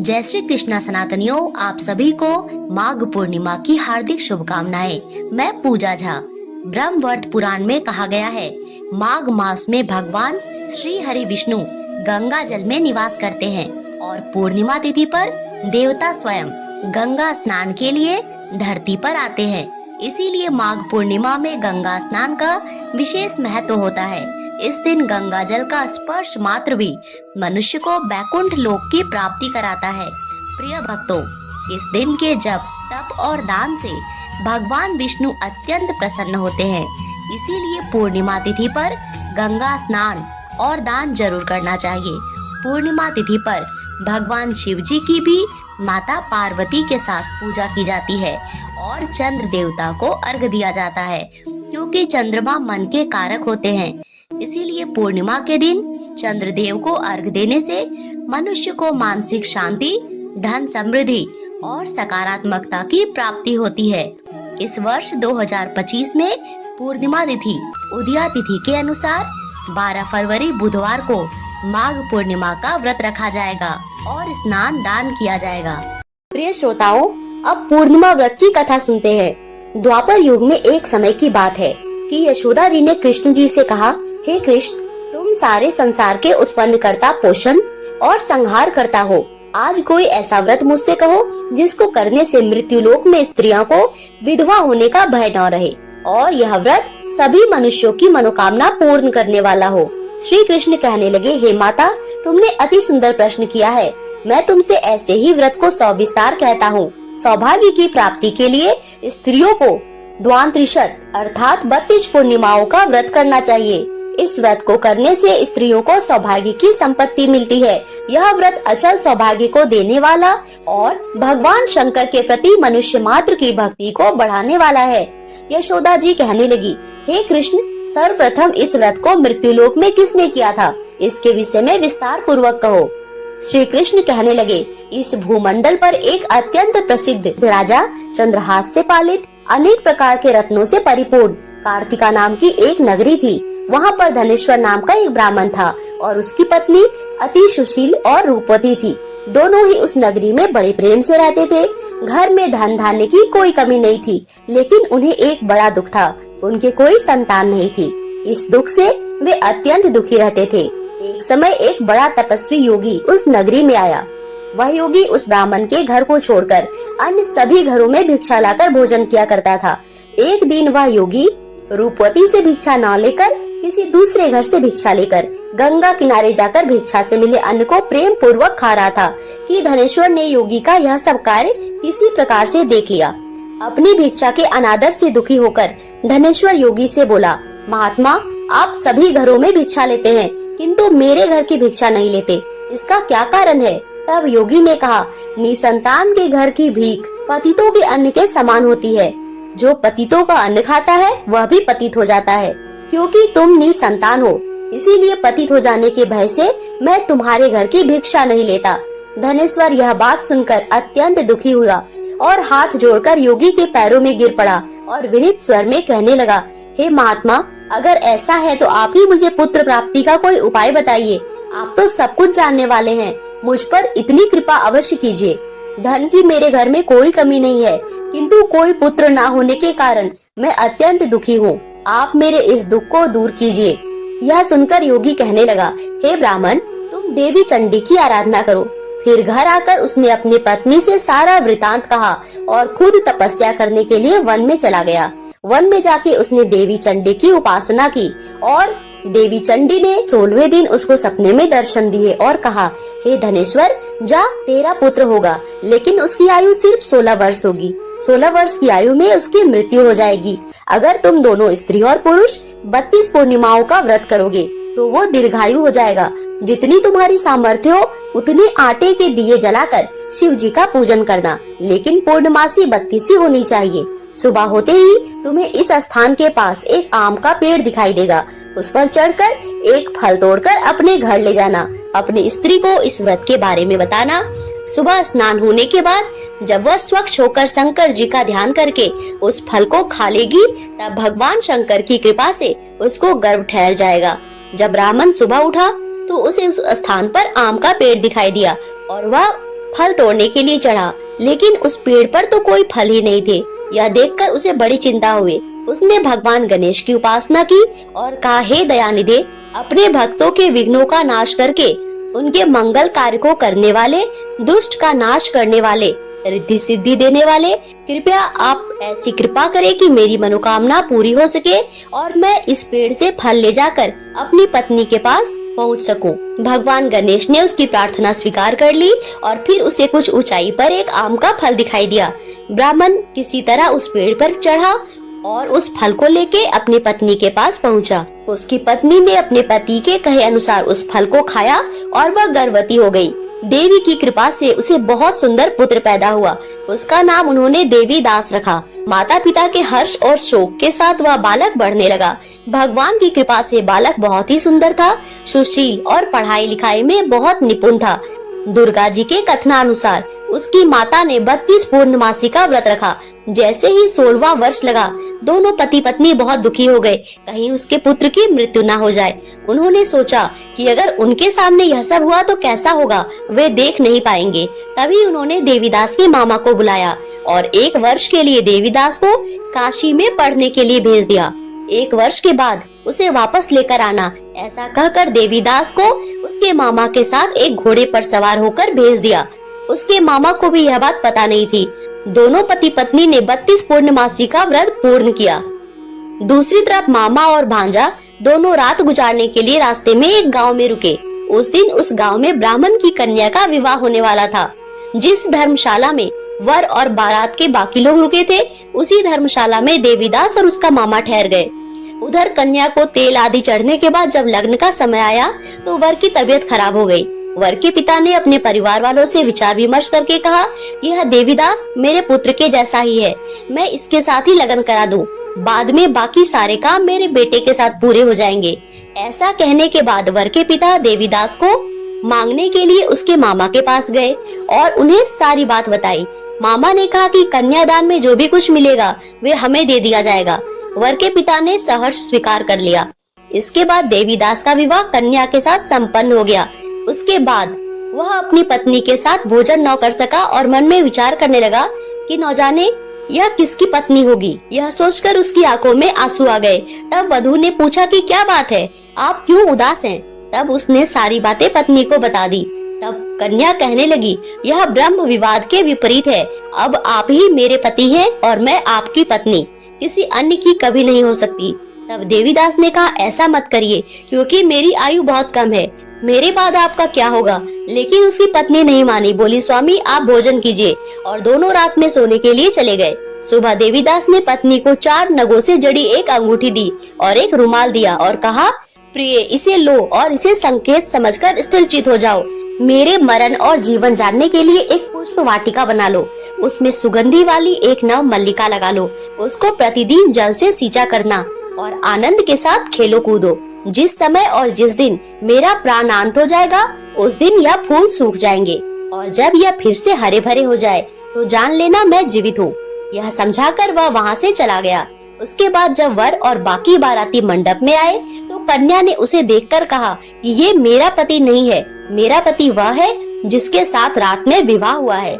जय श्री कृष्णा सनातनियों, आप सभी को माघ पूर्णिमा की हार्दिक शुभकामनाएं। मैं पूजा झा। ब्रह्मवर्त पुराण में कहा गया है, माघ मास में भगवान श्री हरि विष्णु गंगा जल में निवास करते हैं और पूर्णिमा तिथि पर देवता स्वयं गंगा स्नान के लिए धरती पर आते हैं। इसीलिए माघ पूर्णिमा में गंगा स्नान का विशेष महत्व होता है। इस दिन गंगा जल का स्पर्श मात्र भी मनुष्य को बैकुंठ लोक की प्राप्ति कराता है। प्रिय भक्तों, इस दिन के जप, तप और दान से भगवान विष्णु अत्यंत प्रसन्न होते हैं। इसीलिए पूर्णिमा तिथि पर गंगा स्नान और दान जरूर करना चाहिए। पूर्णिमा तिथि पर भगवान शिव जी की भी माता पार्वती के साथ पूजा की जाती है और चंद्र देवता को अर्घ दिया जाता है, क्योंकि चंद्रमा मन के कारक होते हैं। इसीलिए पूर्णिमा के दिन चंद्रदेव को अर्घ देने से मनुष्य को मानसिक शांति, धन समृद्धि और सकारात्मकता की प्राप्ति होती है। इस वर्ष 2025 में पूर्णिमा तिथि उदया तिथि के अनुसार 12 फरवरी बुधवार को माघ पूर्णिमा का व्रत रखा जाएगा और स्नान दान किया जाएगा। प्रिय श्रोताओं, अब पूर्णिमा व्रत की कथा सुनते हैं। द्वापर युग में एक समय की बात है कि यशोदा जी ने कृष्ण जी से कहा, हे कृष्ण, तुम सारे संसार के उत्पन्न करता, पोषण और संहार करता हो। आज कोई ऐसा व्रत मुझसे कहो जिसको करने से मृत्युलोक में स्त्रियों को विधवा होने का भय न रहे और यह व्रत सभी मनुष्यों की मनोकामना पूर्ण करने वाला हो। श्री कृष्ण कहने लगे, हे माता, तुमने अति सुंदर प्रश्न किया है। मैं तुमसे ऐसे ही व्रत को सविस्तार कहता हूँ। सौभाग्य की प्राप्ति के लिए स्त्रियों को द्वांत्रिशत अर्थात 32 पूर्णिमाओं का व्रत करना चाहिए। इस व्रत को करने से स्त्रियों को सौभाग्य की संपत्ति मिलती है। यह व्रत अचल सौभाग्य को देने वाला और भगवान शंकर के प्रति मनुष्य मात्र की भक्ति को बढ़ाने वाला है। यशोदा जी कहने लगी, हे कृष्ण, सर्वप्रथम इस व्रत को मृत्युलोक में किसने किया था? इसके विषय में विस्तार पूर्वक कहो। श्री कृष्ण कहने लगे, इस भूमंडल पर एक अत्यंत प्रसिद्ध राजा, चंद्रहास से पालित, अनेक प्रकार के रत्नों से परिपूर्ण कार्तिका नाम की एक नगरी थी। वहाँ पर धनेश्वर नाम का एक ब्राह्मण था और उसकी पत्नी अति सुशील और रूपवती थी। दोनों ही उस नगरी में बड़े प्रेम से रहते थे। घर में धन धान्य की कोई कमी नहीं थी, लेकिन उन्हें एक बड़ा दुख था, उनके कोई संतान नहीं थी। इस दुख से वे अत्यंत दुखी रहते थे। एक समय एक बड़ा तपस्वी योगी उस नगरी में आया। वह योगी उस ब्राह्मण के घर को छोड़कर अन्य सभी घरों में भिक्षा लाकर भोजन किया करता था। एक दिन वह योगी रूपवती से भिक्षा न लेकर किसी दूसरे घर से भिक्षा लेकर गंगा किनारे जाकर भिक्षा से मिले अन्न को प्रेम पूर्वक खा रहा था कि धनेश्वर ने योगी का यह सब कार्य किसी प्रकार से देख लिया। अपनी भिक्षा के अनादर से दुखी होकर धनेश्वर योगी से बोला, महात्मा, आप सभी घरों में भिक्षा लेते हैं किंतु मेरे घर की भिक्षा नहीं लेते, इसका क्या कारण है? तब योगी ने कहा, निसंतान के घर की भीख पतितों के अन्न के समान होती है। जो पतितों का अन्न खाता है वह भी पतित हो जाता है। क्योंकि तुम निसंतान हो, इसीलिए पतित हो जाने के भय से मैं तुम्हारे घर की भिक्षा नहीं लेता। धनेश्वर यह बात सुनकर अत्यंत दुखी हुआ और हाथ जोड़कर योगी के पैरों में गिर पड़ा और विनीत स्वर में कहने लगा, हे महात्मा, अगर ऐसा है तो आप ही मुझे पुत्र प्राप्ति का कोई उपाय बताइए। आप तो सब कुछ जानने वाले हैं, मुझ पर इतनी कृपा अवश्य कीजिए। धन की मेरे घर में कोई कमी नहीं है, किंतु कोई पुत्र ना होने के कारण मैं अत्यंत दुखी हूँ। आप मेरे इस दुख को दूर कीजिए। यह सुनकर योगी कहने लगा, हे ब्राह्मण, तुम देवी चंडी की आराधना करो। फिर घर आकर उसने अपनी पत्नी से सारा वृतांत कहा और खुद तपस्या करने के लिए वन में चला गया। वन में जाके उसने देवी चंडी की उपासना की और देवी चंडी ने 16वें दिन उसको सपने में दर्शन दिए और कहा, हे धनेश्वर, जा, तेरा पुत्र होगा, लेकिन उसकी आयु सिर्फ 16 वर्ष होगी। 16 वर्ष की आयु में उसकी मृत्यु हो जाएगी। अगर तुम दोनों स्त्री और पुरुष 32 पूर्णिमाओं का व्रत करोगे तो वो दीर्घायु हो जाएगा। जितनी तुम्हारी सामर्थ्य हो उतने आटे के दिए जलाकर शिव जी का पूजन करना, लेकिन पूर्णमासी 32 होनी चाहिए। सुबह होते ही तुम्हें इस स्थान के पास एक आम का पेड़ दिखाई देगा। उस पर चढ़कर एक फल तोड़कर अपने घर ले जाना। अपनी स्त्री को इस व्रत के बारे में बताना। सुबह स्नान होने के बाद जब वह स्वच्छ होकर शंकर जी का ध्यान करके उस फल को खा लेगी, तब भगवान शंकर की कृपा से उसको गर्भ ठहर जाएगा। जब ब्राह्मण सुबह उठा तो उसे उस स्थान पर आम का पेड़ दिखाई दिया और वह फल तोड़ने के लिए चढ़ा, लेकिन उस पेड़ पर तो कोई फल ही नहीं थे। यह देखकर उसे बड़ी चिंता हुई। उसने भगवान गणेश की उपासना की और कहा, हे दयानिधे, अपने भक्तों के विघ्नों का नाश करके उनके मंगल कार्य को करने वाले, दुष्ट का नाश करने वाले, रिद्धि सिद्धि देने वाले, कृपया आप ऐसी कृपा करें कि मेरी मनोकामना पूरी हो सके और मैं इस पेड़ से फल ले जाकर अपनी पत्नी के पास पहुंच सकूं। भगवान गणेश ने उसकी प्रार्थना स्वीकार कर ली और फिर उसे कुछ ऊंचाई पर एक आम का फल दिखाई दिया। ब्राह्मण किसी तरह उस पेड़ पर चढ़ा और उस फल को लेके अपनी पत्नी के पास पहुंचा। उसकी पत्नी ने अपने पति के कहे अनुसार उस फल को खाया और वह गर्भवती हो गई। देवी की कृपा से उसे बहुत सुंदर पुत्र पैदा हुआ। उसका नाम उन्होंने देवी दास रखा। माता पिता के हर्ष और शोक के साथ वह बालक बढ़ने लगा। भगवान की कृपा से बालक बहुत ही सुंदर था, सुशील और पढ़ाई लिखाई में बहुत निपुण था। दुर्गा जी के कथनानुसार उसकी माता ने 32 पूर्णमासी का व्रत रखा। जैसे ही 16वां वर्ष लगा, दोनों पति पत्नी बहुत दुखी हो गए, कहीं उसके पुत्र की मृत्यु न हो जाए। उन्होंने सोचा कि अगर उनके सामने यह सब हुआ तो कैसा होगा, वे देख नहीं पाएंगे। तभी उन्होंने देवीदास के मामा को बुलाया और 1 वर्ष के लिए देवीदास को काशी में पढ़ने के लिए भेज दिया। 1 वर्ष के बाद उसे वापस लेकर आना, ऐसा कहकर देवीदास को उसके मामा के साथ एक घोड़े पर सवार होकर भेज दिया। उसके मामा को भी यह बात पता नहीं थी। दोनों पति पत्नी ने 32 पूर्णमासी का व्रत पूर्ण किया। दूसरी तरफ मामा और भांजा दोनों रात गुजारने के लिए रास्ते में एक गांव में रुके। उस दिन उस गांव में ब्राह्मण की कन्या का विवाह होने वाला था। जिस धर्मशाला में वर और बारात के बाकी लोग रुके थे, उसी धर्मशाला में देवीदास और उसका मामा ठहर गए। उधर कन्या को तेल आदि चढ़ने के बाद जब लग्न का समय आया तो वर की तबीयत खराब हो गई। वर के पिता ने अपने परिवार वालों से विचार विमर्श करके कहा, यह देवीदास मेरे पुत्र के जैसा ही है, मैं इसके साथ ही लगन करा दूं। बाद में बाकी सारे काम मेरे बेटे के साथ पूरे हो जाएंगे। ऐसा कहने के बाद वर के पिता देवीदास को मांगने के लिए उसके मामा के पास गए और उन्हें सारी बात बताई। मामा ने कहा कि कन्यादान में जो भी कुछ मिलेगा वे हमें दे दिया जाएगा। वर के पिता ने सहर्ष स्वीकार कर लिया। इसके बाद देवीदास का विवाह कन्या के साथ संपन्न हो गया। उसके बाद वह अपनी पत्नी के साथ भोजन न कर सका और मन में विचार करने लगा कि न जाने यह किसकी पत्नी होगी। यह सोचकर उसकी आंखों में आंसू आ गए। तब वधू ने पूछा कि क्या बात है, आप क्यों उदास हैं? तब उसने सारी बातें पत्नी को बता दी। तब कन्या कहने लगी, यह ब्रह्म विवाद के विपरीत है। अब आप ही मेरे पति हैं और मैं आपकी पत्नी, किसी अन्य की कभी नहीं हो सकती। तब देवीदास ने कहा, ऐसा मत करिए, क्योंकि मेरी आयु बहुत कम है, मेरे बाद आपका क्या होगा? लेकिन उसकी पत्नी नहीं मानी, बोली, स्वामी आप भोजन कीजिए, और दोनों रात में सोने के लिए चले गए। सुबह देवीदास ने पत्नी को 4 नगों से जड़ी एक अंगूठी दी और एक रुमाल दिया और कहा, प्रिय, इसे लो और इसे संकेत समझकर स्थिरचित हो जाओ। मेरे मरण और जीवन जानने के लिए एक पुष्प वाटिका बना लो, उसमें सुगंधी वाली एक नव मल्लिका लगा लो, उसको प्रतिदिन जल से सींचा करना और आनंद के साथ खेलो कूदो। जिस समय और जिस दिन मेरा प्राणांत हो जाएगा, उस दिन यह फूल सूख जाएंगे और जब यह फिर से हरे भरे हो जाए तो जान लेना मैं जीवित हूँ। यह समझाकर वह वहाँ से चला गया। उसके बाद जब वर और बाकी बाराती मंडप में आए तो कन्या ने उसे देखकर कहा कि ये मेरा पति नहीं है, मेरा पति वह है जिसके साथ रात में विवाह हुआ है।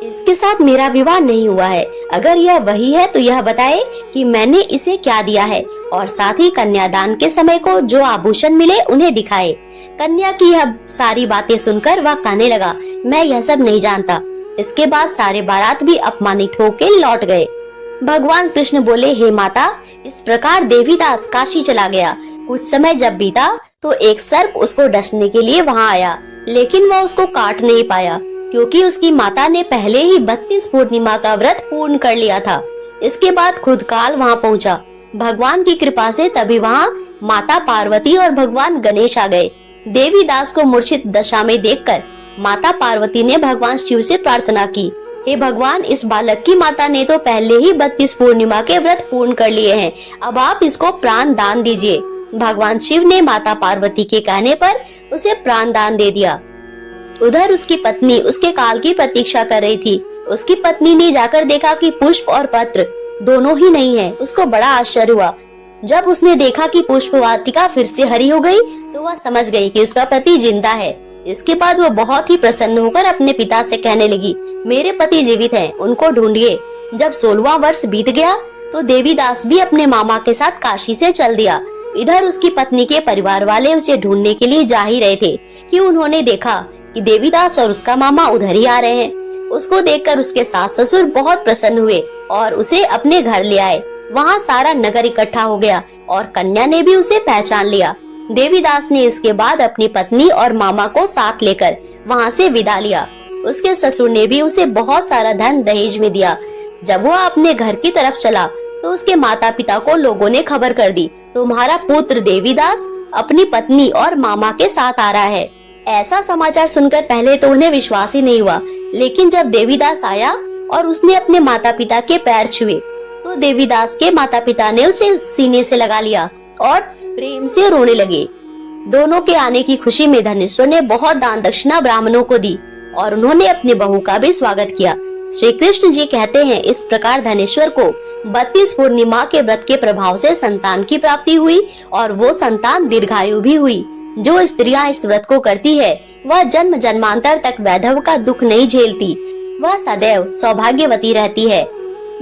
इसके साथ मेरा विवाह नहीं हुआ है। अगर यह वही है तो यह बताए कि मैंने इसे क्या दिया है और साथ ही कन्यादान के समय को जो आभूषण मिले उन्हें दिखाए। कन्या की यह सारी बातें सुनकर वह कहने लगा, मैं यह सब नहीं जानता। इसके बाद सारे बारात भी अपमानित होकर लौट गए। भगवान कृष्ण बोले, हे माता, इस प्रकार देवीदास काशी चला गया। कुछ समय जब बीता तो एक सर्प उसको डसने के लिए वहाँ आया, लेकिन वह उसको काट नहीं पाया क्योंकि उसकी माता ने पहले ही 32 पूर्णिमा का व्रत पूर्ण कर लिया था। इसके बाद खुद काल वहाँ पहुँचा। भगवान की कृपा से तभी वहाँ माता पार्वती और भगवान गणेश आ गए। देवीदास को मूर्छित दशा में देखकर माता पार्वती ने भगवान शिव से प्रार्थना की, हे भगवान, इस बालक की माता ने तो पहले ही 32 पूर्णिमा के व्रत पूर्ण कर लिए हैं, अब आप इसको प्राण दान दीजिए। भगवान शिव ने माता पार्वती के कहने पर उसे प्राण दान दे दिया। उधर उसकी पत्नी उसके काल की प्रतीक्षा कर रही थी। उसकी पत्नी ने जाकर देखा कि पुष्प और पत्र दोनों ही नहीं है। उसको बड़ा आश्चर्य हुआ। जब उसने देखा कि पुष्प वाटिका फिर से हरी हो गई तो वह समझ गई कि उसका पति जिंदा है। इसके बाद वो बहुत ही प्रसन्न होकर अपने पिता से कहने लगी, मेरे पति जीवित हैं, उनको ढूंढिए। जब 16वां वर्ष बीत गया तो देवीदास भी अपने मामा के साथ काशी से चल दिया। इधर उसकी पत्नी के परिवार वाले उसे ढूंढने के लिए जा ही रहे थे कि उन्होंने देखा कि देवीदास और उसका मामा उधर ही आ रहे हैं। उसको देखकर उसके सास ससुर बहुत प्रसन्न हुए और उसे अपने घर ले आए। वहाँ सारा नगर इकट्ठा हो गया और कन्या ने भी उसे पहचान लिया। देवीदास ने इसके बाद अपनी पत्नी और मामा को साथ लेकर वहाँ से विदा लिया। उसके ससुर ने भी उसे बहुत सारा धन दहेज में दिया। जब वह अपने घर की तरफ चला तो उसके माता पिता को लोगों ने खबर कर दी, तुम्हारा पुत्र देवीदास अपनी पत्नी और मामा के साथ आ रहा है। ऐसा समाचार सुनकर पहले तो उन्हें विश्वास ही नहीं हुआ, लेकिन जब देवीदास आया और उसने अपने माता पिता के पैर छुए तो देवीदास के माता पिता ने उसे सीने से लगा लिया और प्रेम से रोने लगे। दोनों के आने की खुशी में धनेश्वर ने बहुत दान दक्षिणा ब्राह्मणों को दी और उन्होंने अपनी बहू का भी स्वागत किया। श्री कृष्ण जी कहते हैं, इस प्रकार धनेश्वर को 32 पूर्णिमा के व्रत के प्रभाव से संतान की प्राप्ति हुई और वो संतान दीर्घायु भी हुई। जो स्त्रियां इस व्रत को करती है वह जन्म जन्मांतर तक वैधव का दुख नहीं झेलती, वह सदैव सौभाग्यवती रहती है।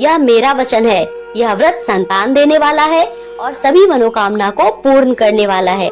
यह मेरा वचन है। यह व्रत संतान देने वाला है और सभी मनोकामना को पूर्ण करने वाला है।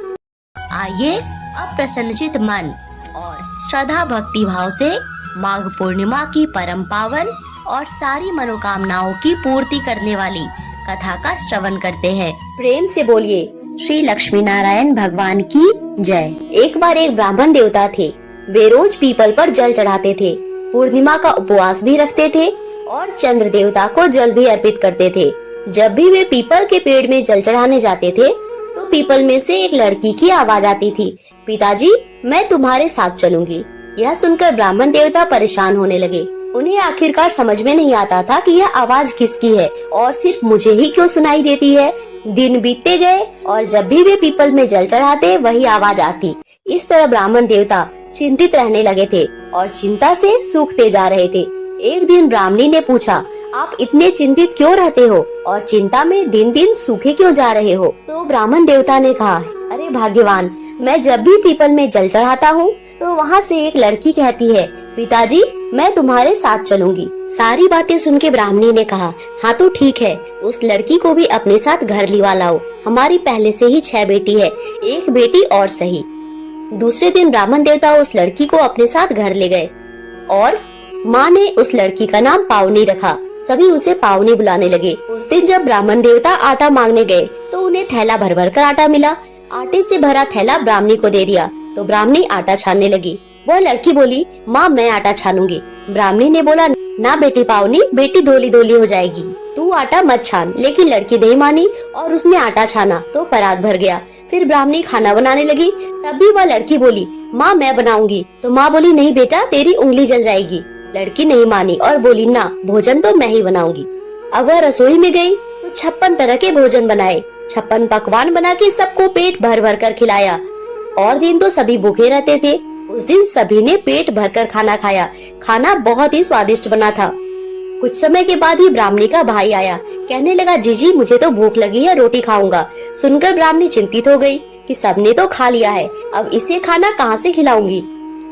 आइए अब प्रसन्नचित मन और श्रद्धा भक्ति भाव से माघ पूर्णिमा की परम पावन और सारी मनोकामनाओं की पूर्ति करने वाली कथा का श्रवण करते हैं। प्रेम से बोलिए श्री लक्ष्मी नारायण भगवान की जय। एक बार एक ब्राह्मण देवता थे। वे रोज पीपल पर जल चढ़ाते थे, पूर्णिमा का उपवास भी रखते थे और चंद्र देवता को जल भी अर्पित करते थे। जब भी वे पीपल के पेड़ में जल चढ़ाने जाते थे तो पीपल में से एक लड़की की आवाज आती थी, पिताजी मैं तुम्हारे साथ चलूंगी। यह सुनकर ब्राह्मण देवता परेशान होने लगे। उन्हें आखिरकार समझ में नहीं आता था कि यह आवाज किसकी है और सिर्फ मुझे ही क्यों सुनाई देती है। दिन बीतते गए और जब भी वे पीपल में जल चढ़ाते वही आवाज आती। इस तरह ब्राह्मण देवता चिंतित रहने लगे थे और चिंता से सूखते जा रहे थे। एक दिन ब्राह्मणी ने पूछा, आप इतने चिंतित क्यों रहते हो और चिंता में दिन दिन सूखे क्यों जा रहे हो? तो ब्राह्मण देवता ने कहा, अरे भाग्यवान, मैं जब भी पीपल में जल चढ़ाता हूँ तो वहाँ से एक लड़की कहती है, पिताजी मैं तुम्हारे साथ चलूंगी। सारी बातें सुन के ब्राह्मणी ने कहा, हाँ तो ठीक है, उस लड़की को भी अपने साथ घर लिवा लाओ। हमारी पहले से ही 6 बेटी है, एक बेटी और सही। दूसरे दिन ब्राह्मण देवता उस लड़की को अपने साथ घर ले गए और माँ ने उस लड़की का नाम पावनी रखा। सभी उसे पावनी बुलाने लगे। उस दिन जब ब्राह्मण देवता आटा मांगने गए तो उन्हें थैला भर भर कर आटा मिला। आटे से भरा थैला ब्राह्मणी को दे दिया तो ब्राह्मणी आटा छानने लगी। वह लड़की बोली, माँ मैं आटा छानूंगी। ब्राह्मणी ने बोला, ना बेटी पावनी, बेटी धोली धोली हो जाएगी, तू आटा मत छान। लेकिन लड़की नहीं मानी और उसने आटा छाना तो परात भर गया। फिर ब्राह्मणी खाना बनाने लगी। तब भी वह लड़की बोली, माँ मैं बनाऊंगी। तो माँ बोली, नहीं बेटा तेरी उंगली जल जाएगी। लड़की नहीं मानी और बोली, ना भोजन तो मैं ही बनाऊंगी। अब वह रसोई में गई तो 56 तरह के भोजन बनाए। 56 पकवान बना के सबको पेट भर भर कर खिलाया। और दिन तो सभी भूखे रहते थे। उस दिन सभी ने पेट भरकर खाना खाया। खाना बहुत ही स्वादिष्ट बना था। कुछ समय के बाद ही ब्राह्मणी का भाई आया। कहने लगा, जीजी मुझे तो भूख लगी है, रोटी खाऊंगा। सुनकर ब्राह्मणी चिंतित हो गई कि सबने तो खा लिया है, अब इसे खाना कहाँ से खिलाऊंगी।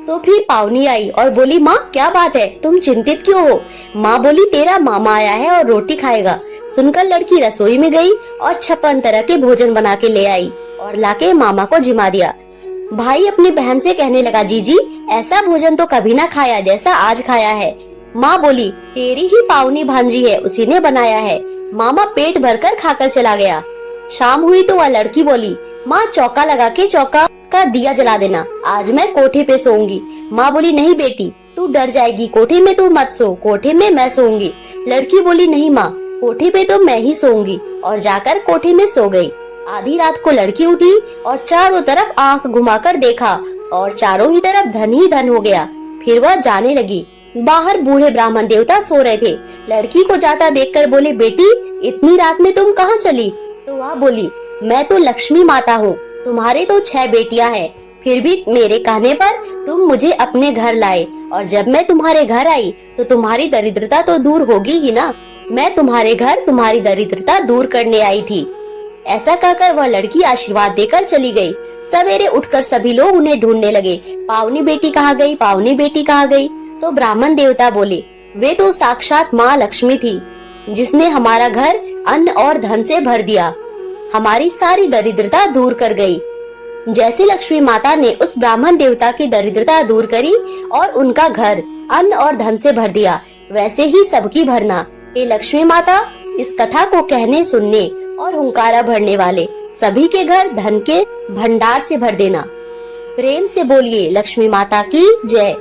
तो फिर पावनी आई और बोली, माँ क्या बात है, तुम चिंतित क्यों हो? माँ बोली, तेरा मामा आया है और रोटी खाएगा। सुनकर लड़की रसोई में गई और 56 तरह के भोजन बना के ले आई और लाके मामा को जिमा दिया। भाई अपनी बहन से कहने लगा, जीजी ऐसा भोजन तो कभी ना खाया जैसा आज खाया है। माँ बोली, तेरी ही पावनी भांजी है, उसी ने बनाया है। मामा पेट भरकर खाकर चला गया। शाम हुई तो वह लड़की बोली, माँ चौका लगा के चौका का दिया जला देना, आज मैं कोठे पे सोऊंगी। माँ बोली, नहीं बेटी तू डर जाएगी, कोठे में तू मत सो, कोठे में मैं सोऊंगी। लड़की बोली, नहीं माँ कोठे पे तो मैं ही सोऊंगी और जाकर कोठे में सो गई। आधी रात को लड़की उठी और चारों तरफ आंख घुमाकर देखा और चारों ही तरफ धन ही धन हो गया। फिर वह जाने लगी। बाहर बूढ़े ब्राह्मण देवता सो रहे थे। लड़की को जाता देखकर बोले, बेटी इतनी रात में तुम कहाँ चली? तो वह बोली, मैं तो लक्ष्मी माता हूँ, तुम्हारे तो 6 बेटियां हैं, फिर भी मेरे कहने पर तुम मुझे अपने घर लाए और जब मैं तुम्हारे घर आई तो तुम्हारी दरिद्रता तो दूर होगी ही ना। मैं तुम्हारे घर तुम्हारी दरिद्रता दूर करने आई थी। ऐसा कहकर वह लड़की आशीर्वाद देकर चली गई। सवेरे उठकर सभी लोग उन्हें ढूंढने लगे। पावनी बेटी कहाँ गई, पावनी बेटी कहाँ गई। तो ब्राह्मण देवता बोले, वे तो साक्षात माँ लक्ष्मी थी, जिसने हमारा घर अन्न और धन से भर दिया, हमारी सारी दरिद्रता दूर कर गई। जैसे लक्ष्मी माता ने उस ब्राह्मण देवता की दरिद्रता दूर करी और उनका घर अन्न और धन से भर दिया, वैसे ही सबकी भरना। हे लक्ष्मी माता, इस कथा को कहने, सुनने और हुंकारा भरने वाले सभी के घर धन के भंडार से भर देना। प्रेम से बोलिए लक्ष्मी माता की जय।